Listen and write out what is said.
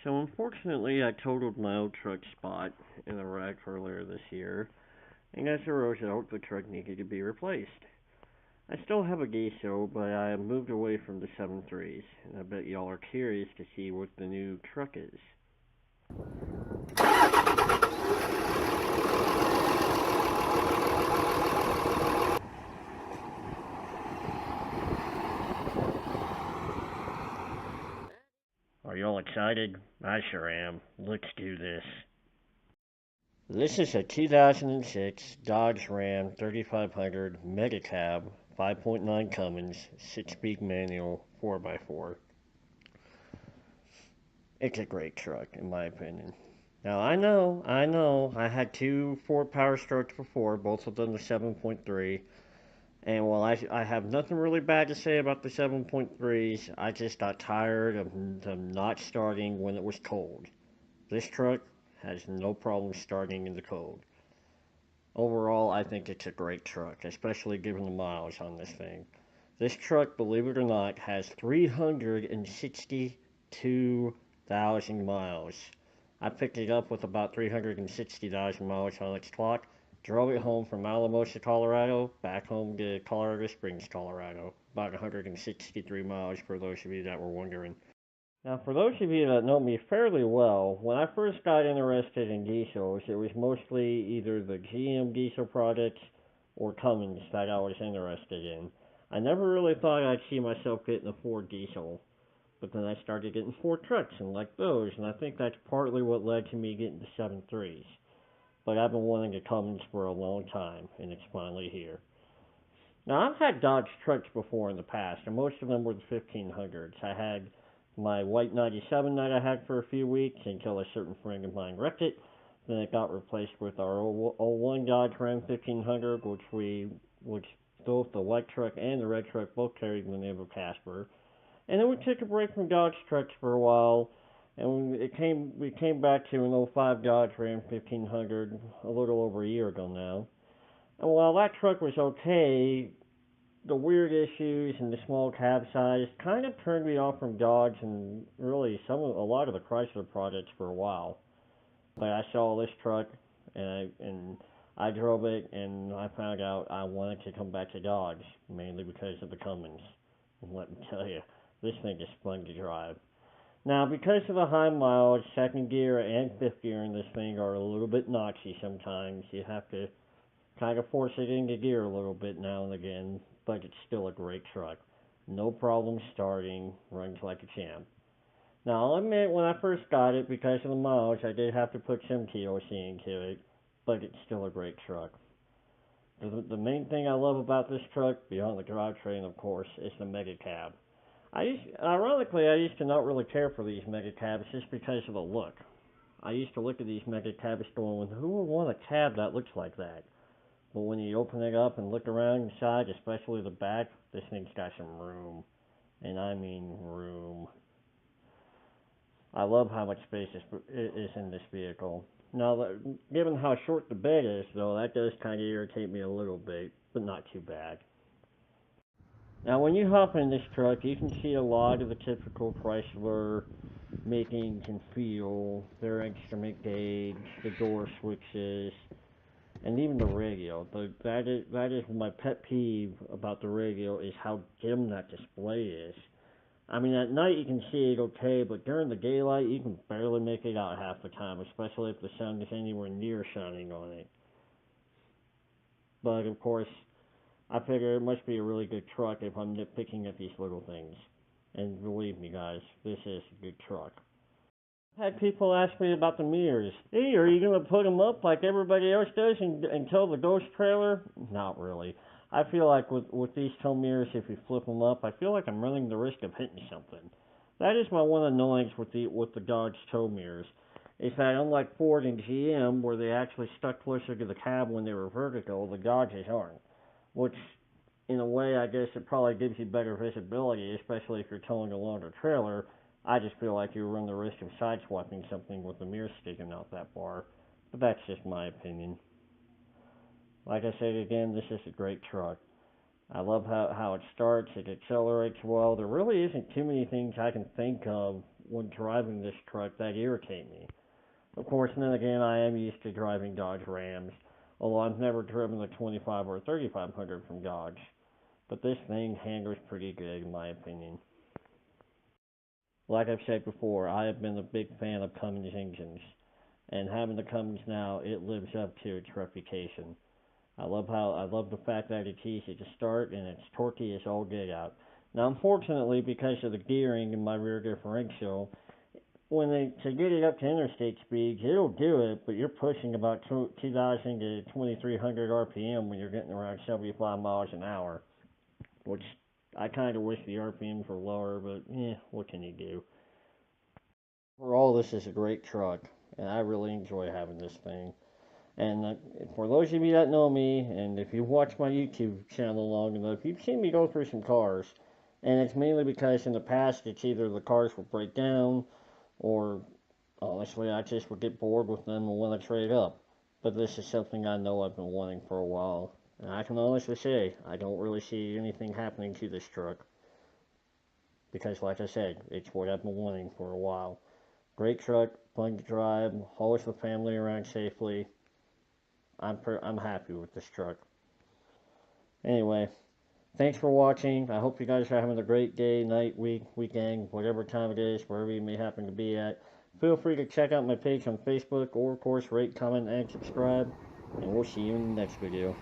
So unfortunately, I totaled my old truck Spot in a wreck earlier this year, and as a result, the truck needed to be replaced. I still have a diesel, but I have moved away from the 7.3s, and I bet y'all are curious to see what the new truck is. Are y'all excited? I sure am. Let's do this. This is a 2006 Dodge Ram 3500 Mega Cab 5.9 Cummins 6-speed manual 4x4. It's a great truck, in my opinion. Now, I had two Ford Power Strokes before, both of them the 7.3. And while I have nothing really bad to say about the 7.3s, I just got tired of them not starting when it was cold. This truck has no problem starting in the cold. Overall, I think it's a great truck, especially given the miles on this thing. This truck, believe it or not, has 362,000 miles. I picked it up with about 360,000 miles on its clock. Drove it home from Alamosa, Colorado, back home to Colorado Springs, Colorado. About 163 miles for those of you that were wondering. Now, for those of you that know me fairly well, when I first got interested in diesels, it was mostly either the GM diesel products or Cummins that I was interested in. I never really thought I'd see myself getting a Ford diesel, but then I started getting Ford trucks and like those, and I think that's partly what led to me getting the 7.3s. But I've been wanting a Cummins for a long time, and it's finally here. Now, I've had Dodge trucks before in the past, and most of them were the 1500s. I had my white 97 that I had for a few weeks until a certain friend of mine wrecked it. Then it got replaced with our '01 Dodge Ram 1500, which both the white truck and the red truck both carried the name of Casper. And then we took a break from Dodge trucks for a while, and we came back to an '05 Dodge Ram 1500 a little over a year ago now. And while that truck was okay, the weird issues and the small cab size kind of turned me off from Dodge and really a lot of the Chrysler products for a while. But I saw this truck and I drove it and I found out I wanted to come back to Dodge mainly because of the Cummins. And let me tell you, this thing is fun to drive. Now, because of the high mileage, second gear and fifth gear in this thing are a little bit notchy sometimes. You have to kind of force it into gear a little bit now and again, but it's still a great truck. No problem starting, runs like a champ. Now, I'll admit, when I first got it, because of the mileage, I did have to put some TOC into it, but it's still a great truck. The main thing I love about this truck, beyond the drivetrain, of course, is the Mega Cab. Ironically, I used to not really care for these Mega Cabs just because of the look. I used to look at these Mega Cabs going, who would want a cab that looks like that? But when you open it up and look around inside, especially the back, this thing's got some room. And I mean room. I love how much space is in this vehicle. Now, given how short the bed is, though, that does kind of irritate me a little bit, but not too bad. Now, when you hop in this truck, you can see a lot of the typical Chrysler makings and feel. Their instrument gauge, the door switches, and even the radio. That is my pet peeve about the radio is how dim that display is. I mean, at night you can see it okay, but during the daylight you can barely make it out half the time, especially if the sun is anywhere near shining on it. But of course, I figure it must be a really good truck if I'm nitpicking at these little things. And believe me, guys, this is a good truck. I've had people ask me about the mirrors. Hey, are you going to put them up like everybody else does until the ghost trailer? Not really. I feel like with these tow mirrors, if you flip them up, I feel like I'm running the risk of hitting something. That is my one annoyance with the Dodge tow mirrors, is that unlike Ford and GM, where they actually stuck closer to the cab when they were vertical, the Dodges aren't. Which, in a way, I guess it probably gives you better visibility, especially if you're towing a longer trailer. I just feel like you run the risk of sideswiping something with the mirror sticking out that far. But that's just my opinion. Like I said again, this is a great truck. I love how it starts, it accelerates well. There really isn't too many things I can think of when driving this truck that irritate me. Of course, then again, I am used to driving Dodge Rams, although I've never driven the 25 or 3500 from Dodge. But this thing handles pretty good, in my opinion. Like I've said before, I have been a big fan of Cummins engines, and having the Cummins now, it lives up to its reputation. I love the fact that it's easy to start and it's torquey as all get out. Now, unfortunately, because of the gearing in my rear differential, to get it up to interstate speeds, it'll do it, but you're pushing about 2,000 to 2,300 RPM when you're getting around 75 miles an hour, which I kind of wish the RPMs were lower, but what can you do? Overall, this is a great truck, and I really enjoy having this thing. And for those of you that know me, and if you've watched my YouTube channel long enough, you've seen me go through some cars. And it's mainly because in the past, it's either the cars will break down, or honestly, I just would get bored with them and want to trade up. But this is something I know I've been wanting for a while. And I can honestly say, I don't really see anything happening to this truck. Because like I said, it's what I've been wanting for a while. Great truck, fun to drive, hauls the family around safely. I'm happy with this truck. Anyway, thanks for watching. I hope you guys are having a great day, night, week, weekend, whatever time it is, wherever you may happen to be at. Feel free to check out my page on Facebook, or of course rate, comment, and subscribe. And we'll see you in the next video.